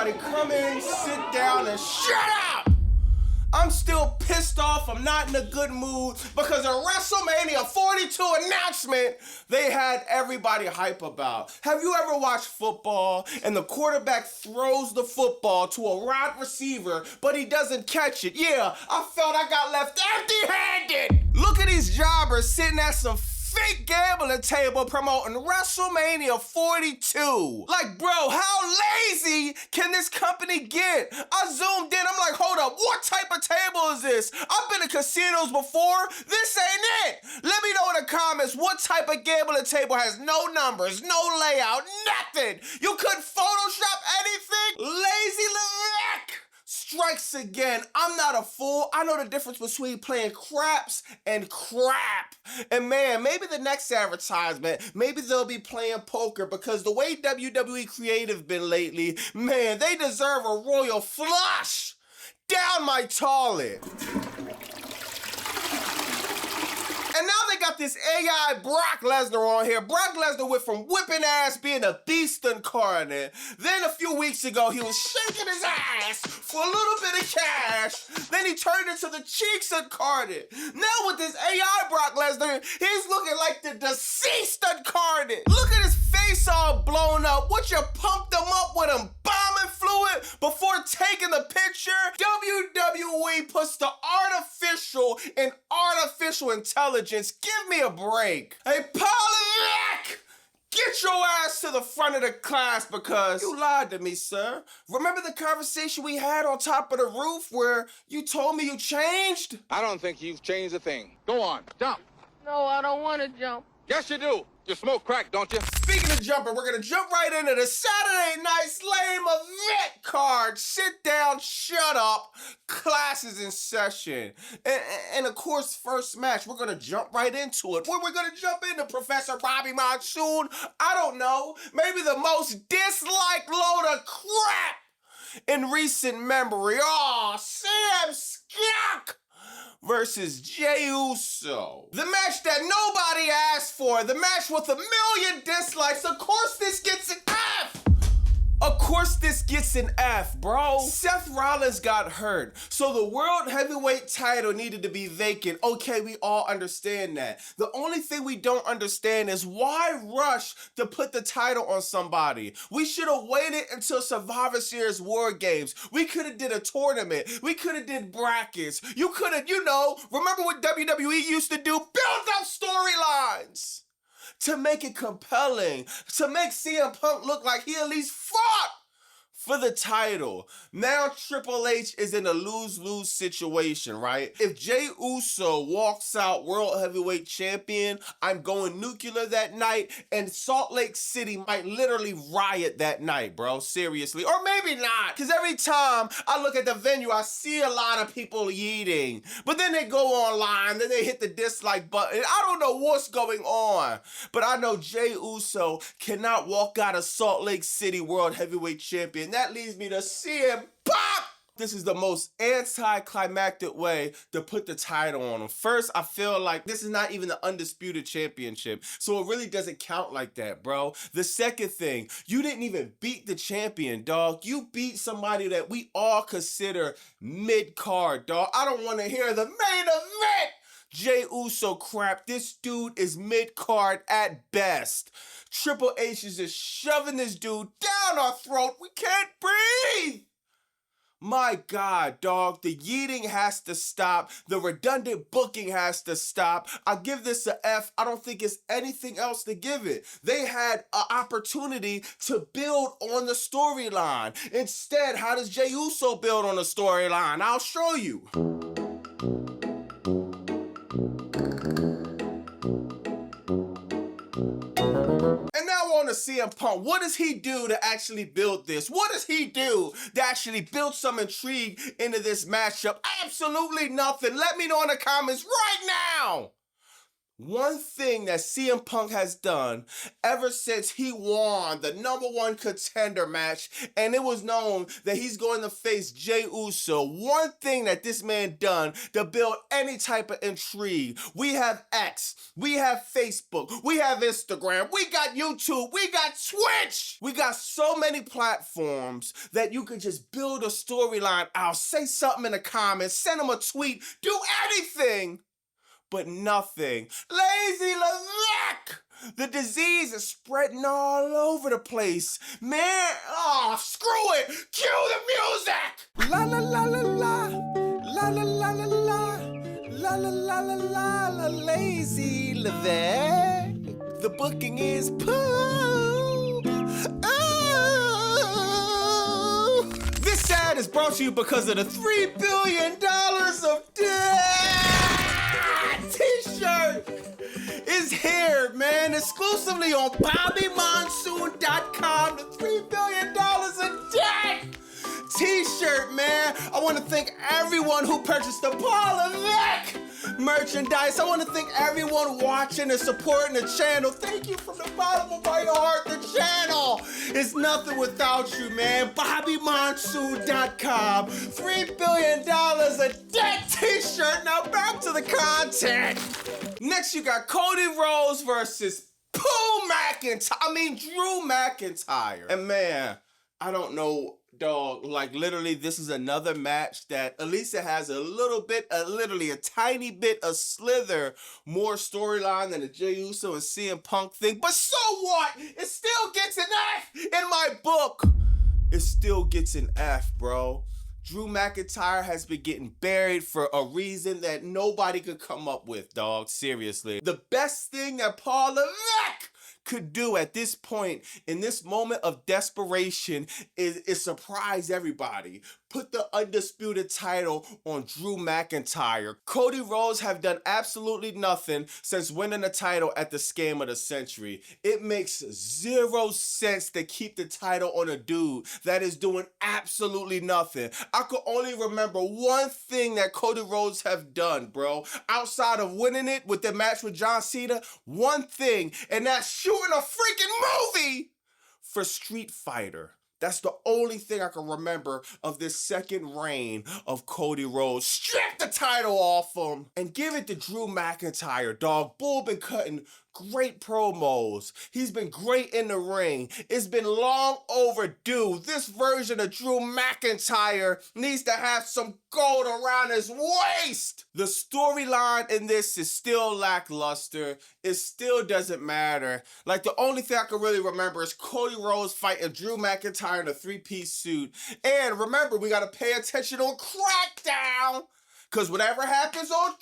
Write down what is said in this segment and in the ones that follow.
everybody come in, sit down, and shut up! I'm still pissed off, I'm not in a good mood, because a WrestleMania 42 announcement they had everybody hype about. Have you ever watched football and the quarterback throws the football to a wide receiver, but he doesn't catch it? Yeah, I felt I got left empty-handed! Look at these jobbers sitting at some fake gambling table promoting WrestleMania 42. Like, bro, how lazy can this company get? I zoomed in, I'm like, hold up, what type of table is this? I've been to casinos before, this ain't it. Let me know in the comments what type of gambling table has no numbers, no layout, nothing. You couldn't Photoshop anything? Lazy Levesque strikes again. I'm not a fool. I know the difference between playing craps and crap. And man, maybe the next advertisement, maybe they'll be playing poker, because the way WWE Creative been lately, man, they deserve a royal flush down my toilet. And now they got this AI Brock Lesnar on here. Brock Lesnar went from whipping ass being a beast incarnate. Then a few weeks ago, he was shaking his ass for a little bit of cash. Then he turned into the cheeks incarnate. Now with this AI Brock Lesnar, he's looking like the deceased incarnate. Look at his face all blown up. What, you pumped him up with embalming fluid before taking the picture? WWE puts the artificial in artificial intelligence. Give me a break. Hey, Pollyak! Get your ass to the front of the class, because you lied to me, sir. Remember the conversation we had on top of the roof where you told me you changed? I don't think you've changed a thing. Go on, jump. No, I don't want to jump. Yes, you do. You smoke crack, don't you? Speaking of jumping, we're gonna jump right into the Saturday Night's Lame Event card. Sit down, shut up. Class is in session. And of course, first match, we're gonna jump right into it. Where we're gonna jump into Professor Bobby Monsoon? I don't know. Maybe the most disliked load of crap in recent memory. Oh, Sam Skunk versus Jey Uso. The match that nobody asked for. The match with 1 million dislikes. Of course this gets an F. Of course this gets an F, bro. Seth Rollins got hurt, so the World Heavyweight title needed to be vacant. Okay, we all understand that. The only thing we don't understand is why rush to put the title on somebody? We should have waited until Survivor Series War Games. We could have did a tournament. We could have did brackets. You could have, remember what WWE used to do? Build up storylines to make it compelling, to make CM Punk look like he at least fought for the title. Now Triple H is in a lose-lose situation, right? If Jey Uso walks out World Heavyweight Champion, I'm going nuclear that night, and Salt Lake City might literally riot that night, bro. Seriously. Or maybe not, because every time I look at the venue, I see a lot of people yeeting. But then they go online, then they hit the dislike button. I don't know what's going on, but I know Jey Uso cannot walk out of Salt Lake City World Heavyweight Champion. That leads me to CM Punk. This is the most anticlimactic way to put the title on him. First, I feel like this is not even the Undisputed Championship, so it really doesn't count like that, bro. The second thing, you didn't even beat the champion, dog. You beat somebody that we all consider mid-card, dog. I don't want to hear the main event Jey Uso crap. This dude is mid-card at best. Triple H is just shoving this dude down our throat. We can't breathe. My God, dog, the yeeting has to stop. The redundant booking has to stop. I give this a F. I don't think it's anything else to give it. They had an opportunity to build on the storyline. Instead, how does Jey Uso build on the storyline? I'll show you. And now on to CM Punk. What does he do to actually build this? What does he do to actually build some intrigue into this matchup? Absolutely nothing. Let me know in the comments right now. one thing that CM Punk has done ever since he won the #1 contender match, and it was known that he's going to face Jey Uso, one thing that this man done to build any type of intrigue. We have X, we have Facebook, we have Instagram, we got YouTube, we got Twitch. We got so many platforms that you can just build a storyline out, say something in the comments, send him a tweet, do anything. But nothing. Lazy Levesque! The disease is spreading all over the place. Man, screw it! Cue the music! La la la la la. La la la la la. La la la la la la. Lazy Levesque. The booking is poop. Oh. This ad is brought to you because of the $3 billion of debt. T-shirt is here, man, exclusively on BobbyMonsoon.com. The $3 billion in debt T-shirt, man. I want to thank everyone who purchased the Paul Levesque merchandise. I want to thank everyone watching and supporting the channel. Thank you from the bottom of my heart. The channel is nothing without you, man. BobbyMonsoon.com. $3 billion a debt T-shirt. Now back to the content. Next, you got Cody Rhodes versus Drew McIntyre. And man, I don't know, dog, like literally this is another match that at least it has a little bit, literally a tiny bit of slither more storyline than the Jey Uso and CM Punk thing. But so what? It still gets an F in my book. It still gets an F, bro. Drew McIntyre has been getting buried for a reason that nobody could come up with, dog. Seriously. The best thing that Paul Levesque could do at this point, in this moment of desperation, is surprise everybody. Put the undisputed title on Drew McIntyre. Cody Rhodes have done absolutely nothing since winning the title at the Scam of the Century. It makes zero sense to keep the title on a dude that is doing absolutely nothing. I could only remember one thing that Cody Rhodes have done, bro. Outside of winning it with the match with John Cena, one thing, and that's shooting a freaking movie for Street Fighter. That's the only thing I can remember of this second reign of Cody Rhodes. Strip the title off him and give it to Drew McIntyre, dog. Bull been cutting great promos. He's been great in the ring. It's been long overdue. This version of Drew McIntyre needs to have some gold around his waist. The storyline in this is still lackluster. It still doesn't matter. Like, the only thing I can really remember is Cody Rhodes fighting Drew McIntyre in a three-piece suit. And remember, we gotta pay attention on Crackdown, because whatever happens on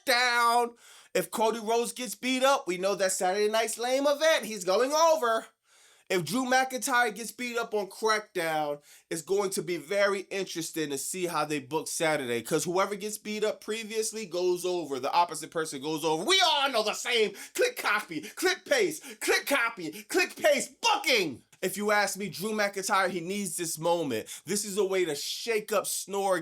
Crackdown, if Cody Rhodes gets beat up, we know that Saturday night's lame event, he's going over. If Drew McIntyre gets beat up on Crackdown, it's going to be very interesting to see how they book Saturday, because whoever gets beat up previously goes over. The opposite person goes over. We all know the same. Click copy, click paste, click copy, click paste, booking. If you ask me, Drew McIntyre, he needs this moment. This is a way to shake up war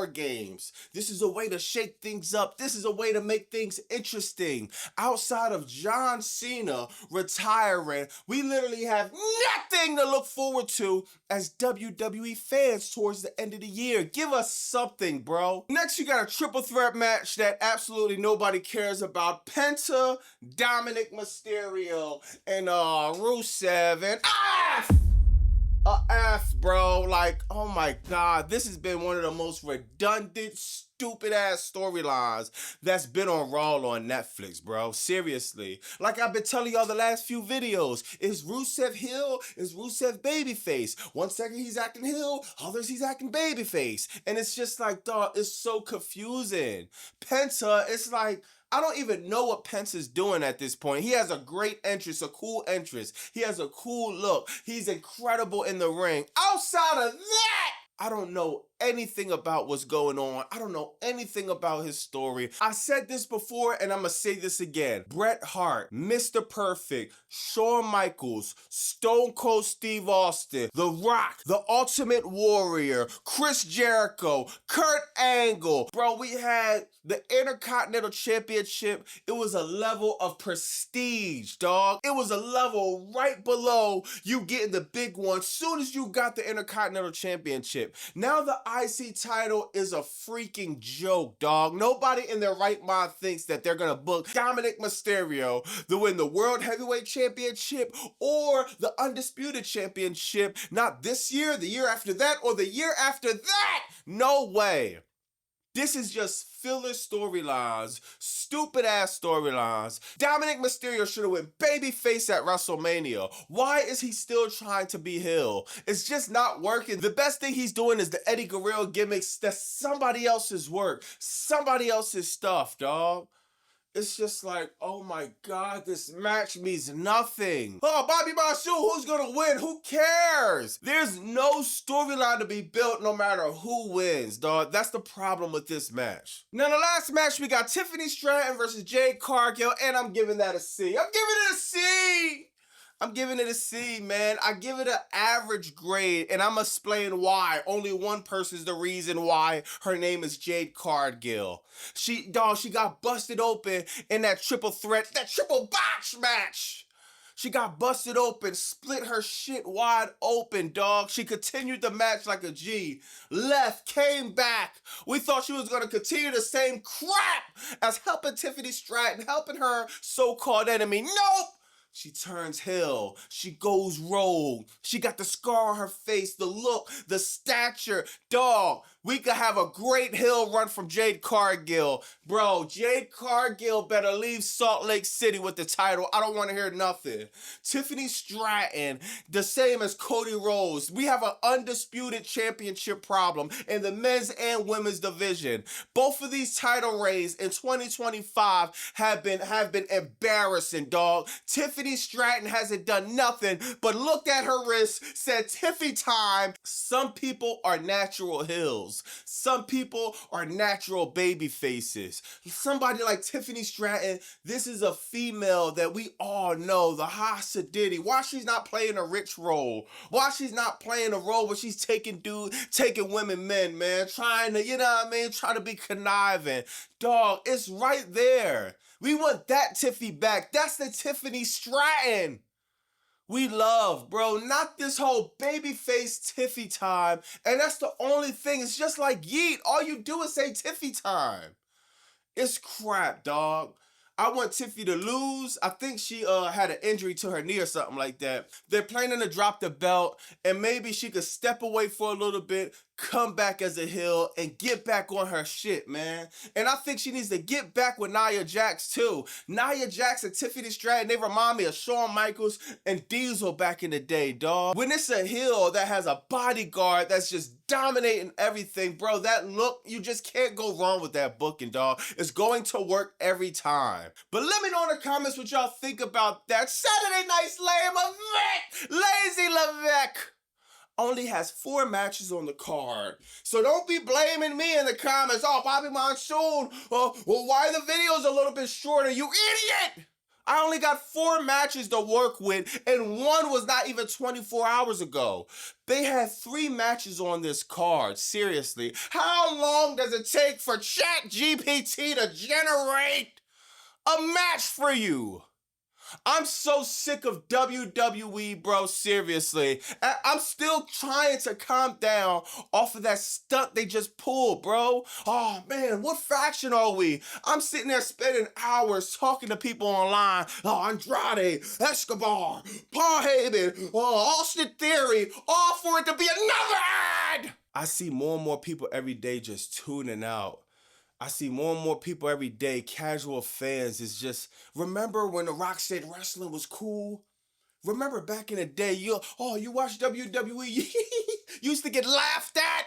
games. This is a way to shake things up. This is a way to make things interesting. Outside of John Cena retiring, we literally have nothing to look forward to as WWE fans towards the end of the year. Give us something, bro. Next, you got a triple threat match that absolutely nobody cares about. Penta, Dominic Mysterio, and Rusev, and F, bro. Like, oh my God, this has been one of the most redundant, stupid ass storylines that's been on Raw on Netflix, bro. Seriously. Like I've been telling y'all the last few videos, is Rusev heel? Is Rusev babyface? 1 second he's acting heel, others he's acting babyface. And it's just like, dog, it's so confusing. Penta, it's like, I don't even know what Penta's doing at this point. He has a great entrance, a cool entrance. He has a cool look. He's incredible in the ring. Outside of that, I don't know anything about what's going on. I don't know anything about his story. I said this before and I'm gonna say this again. Bret Hart, Mr. Perfect, Shawn Michaels, Stone Cold Steve Austin, The Rock, The Ultimate Warrior, Chris Jericho, Kurt Angle. Bro, we had the Intercontinental Championship. It was a level of prestige, dog. It was a level right below you getting the big one soon as you got the Intercontinental Championship. Now the IC title is a freaking joke, dog. Nobody in their right mind thinks that they're gonna book Dominic Mysterio to win the World Heavyweight Championship or the Undisputed Championship, not this year, the year after that, or the year after that. No way. This is just filler storylines, stupid ass storylines. Dominic Mysterio should have went babyface at WrestleMania. Why is he still trying to be heel? It's just not working. The best thing he's doing is the Eddie Guerrero gimmicks. That's somebody else's work, somebody else's stuff, dog. It's just like, oh my God, this match means nothing. Oh, Bobby Marshall, who's gonna win? Who cares? There's no storyline to be built no matter who wins, dog. That's the problem with this match. Now, the last match, we got Tiffany Stratton versus Jade Cargill, and I'm giving that a C. I'm giving it a C. I'm giving it a C, man. I give it an average grade, and I'm gonna explain why. Only one person's the reason why her name is Jade Cargill. She got busted open in that triple threat, that triple botch match. She got busted open, split her shit wide open, dog. She continued the match like a G. Left, came back. We thought she was gonna continue the same crap as helping Tiffany Stratton, helping her so-called enemy. Nope! She turns heel. She goes rogue. She got the scar on her face, the look, the stature. Dog, we could have a great heel run from Jade Cargill. Bro, Jade Cargill better leave Salt Lake City with the title. I don't want to hear nothing. Tiffany Stratton, the same as Cody Rhodes. We have an undisputed championship problem in the men's and women's division. Both of these title reigns in 2025 have been embarrassing, dog. Tiffany Stratton hasn't done nothing but looked at her wrist, said Tiffy time. Some people are natural heels. Some people are natural baby faces. Somebody like Tiffany Stratton, this is a female that we all know, the Hasidity. Why she's not playing a rich role? Why she's not playing a role where she's taking women, men, man, trying to, you know what I mean, trying to be conniving. Dog, it's right there. We want that Tiffy back. That's the Tiffany Stratton we love, bro. Not this whole babyface Tiffy time. And that's the only thing. It's just like Yeet. All you do is say Tiffy time. It's crap, dog. I want Tiffy to lose. I think she had an injury to her knee or something like that. They're planning to drop the belt, and maybe she could step away for a little bit, come back as a heel, and get back on her shit, man. And I think she needs to get back with Nia Jax, too. Nia Jax and Tiffany Stratton, they remind me of Shawn Michaels and Diesel back in the day, dog. When it's a heel that has a bodyguard that's just dominating everything, bro, that look, you just can't go wrong with that booking, dog. It's going to work every time. But let me know in the comments what y'all think about that. Saturday Night Slam of Lazy Levesque only has 4 matches on the card. So don't be blaming me in the comments. Oh, Bobby Monsoon, well, why the video's a little bit shorter, you idiot! I only got 4 matches to work with, and one was not even 24 hours ago. They had 3 matches on this card, seriously. How long does it take for ChatGPT to generate a match for you? I'm so sick of WWE, bro, seriously. I'm still trying to calm down off of that stunt they just pulled, bro. Oh, man, what faction are we? I'm sitting there spending hours talking to people online. Oh, Andrade, Escobar, Paul Heyman, Austin Theory, all for it to be another ad! I see more and more people every day just tuning out. I see more and more people every day, casual fans, is just, remember when The Rock said wrestling was cool? Remember back in the day, you watch WWE, you used to get laughed at?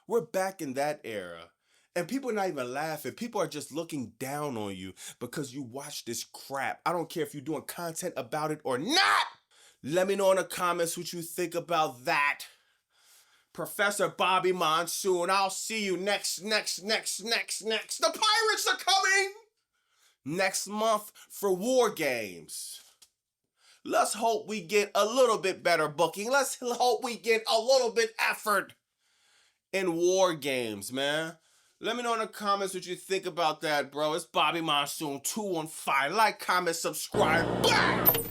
We're back in that era. And people are not even laughing. People are just looking down on you because you watch this crap. I don't care if you're doing content about it or not. Let me know in the comments what you think about that. Professor Bobby Monsoon. I'll see you next. The Pirates are coming next month for War Games. Let's hope we get a little bit better booking. Let's hope we get a little bit effort in War Games, man. Let me know in the comments what you think about that, bro. It's Bobby Monsoon 215. Like, comment, subscribe. Blah!